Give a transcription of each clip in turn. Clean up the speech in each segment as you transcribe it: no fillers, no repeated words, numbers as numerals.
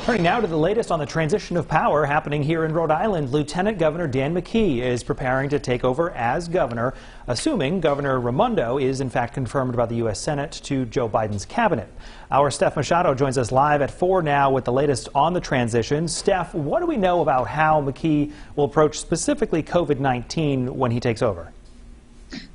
Turning now to the latest on the transition of power happening here in Rhode Island, Lieutenant Governor Dan McKee is preparing to take over as governor, assuming Governor Raimondo is in fact confirmed by the U.S. Senate to Joe Biden's cabinet. Our Steph Machado joins us live at 4 now with the latest on the transition. Steph, what do we know about how McKee will approach specifically COVID-19 when he takes over?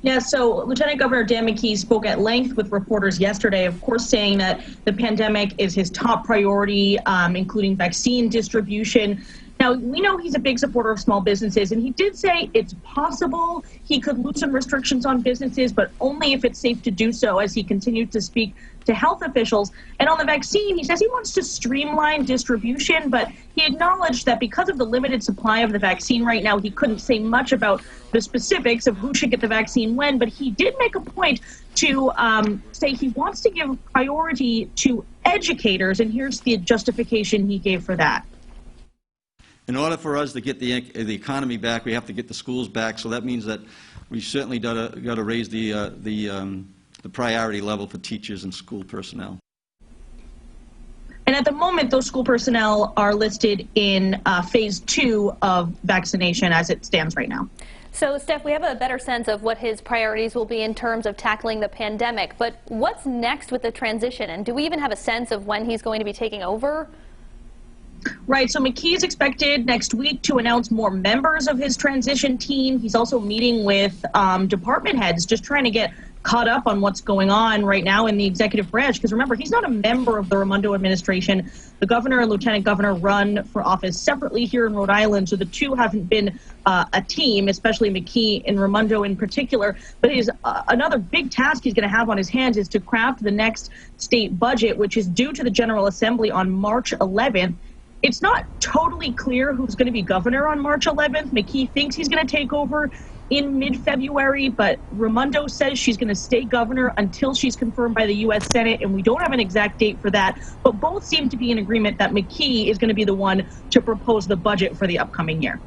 Yeah, so Lieutenant Governor Dan McKee spoke at length with reporters yesterday, of course, saying that the pandemic is his top priority, including vaccine distribution. Now, we know he's a big supporter of small businesses, and he did say it's possible he could loosen restrictions on businesses, but only if it's safe to do so, as he continued to speak to health officials. And on the vaccine, he says he wants to streamline distribution, but he acknowledged that because of the limited supply of the vaccine right now, he couldn't say much about the specifics of who should get the vaccine when, but he did make a point to say he wants to give priority to educators, and here's the justification he gave for that. In order for us to get the economy back, we have to get the schools back. So that means that we certainly got to raise the priority level for teachers and school personnel. And at the moment, those school personnel are listed in phase 2 of vaccination as it stands right now. So, Steph, we have a better sense of what his priorities will be in terms of tackling the pandemic. But what's next with the transition? And do we even have a sense of when he's going to be taking over? Right, so McKee is expected next week to announce more members of his transition team. He's also meeting with department heads, just trying to get caught up on what's going on right now in the executive branch. Because remember, he's not a member of the Raimondo administration. The governor and lieutenant governor run for office separately here in Rhode Island, so the two haven't been a team, especially McKee and Raimondo in particular. But his another big task he's going to have on his hands is to craft the next state budget, which is due to the General Assembly on March 11th. It's not totally clear who's going to be governor on March 11th. McKee thinks he's going to take over in mid-February, but Raimondo says she's going to stay governor until she's confirmed by the U.S. Senate, and we don't have an exact date for that. But both seem to be in agreement that McKee is going to be the one to propose the budget for the upcoming year.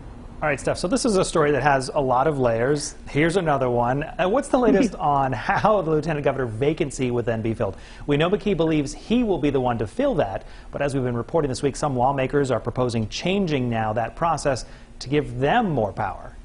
All right, Steph, so this is a story that has a lot of layers. Here's another one. What's the latest on how the lieutenant governor vacancy would then be filled? We know McKee believes he will be the one to fill that, but as we've been reporting this week, some lawmakers are proposing changing now that process to give them more power.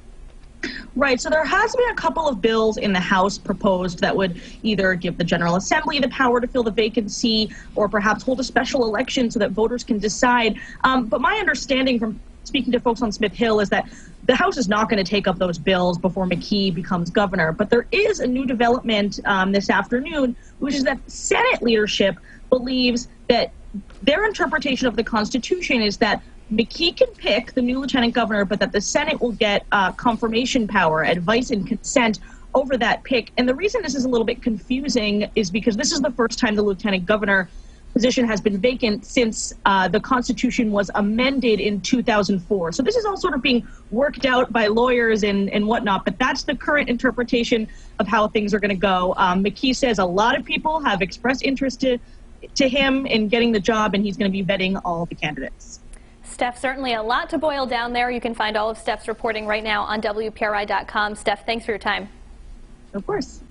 Right, so there has been a couple of bills in the House proposed that would either give the General Assembly the power to fill the vacancy or perhaps hold a special election so that voters can decide. But my understanding from speaking to folks on Smith Hill is that the House is not going to take up those bills before McKee becomes governor. But there is a new development this afternoon, which is that Senate leadership believes that their interpretation of the Constitution is that McKee can pick the new lieutenant governor, but that the Senate will get confirmation power, advice and consent over that pick. And the reason this is a little bit confusing is because this is the first time the lieutenant governor position has been vacant since the Constitution was amended in 2004. So this is all sort of being worked out by lawyers and whatnot, but that's the current interpretation of how things are going to go. McKee says a lot of people have expressed interest to him in getting the job, and he's going to be vetting all the candidates. Steph, certainly a lot to boil down there. You can find all of Steph's reporting right now on WPRI.com. Steph, thanks for your time. Of course.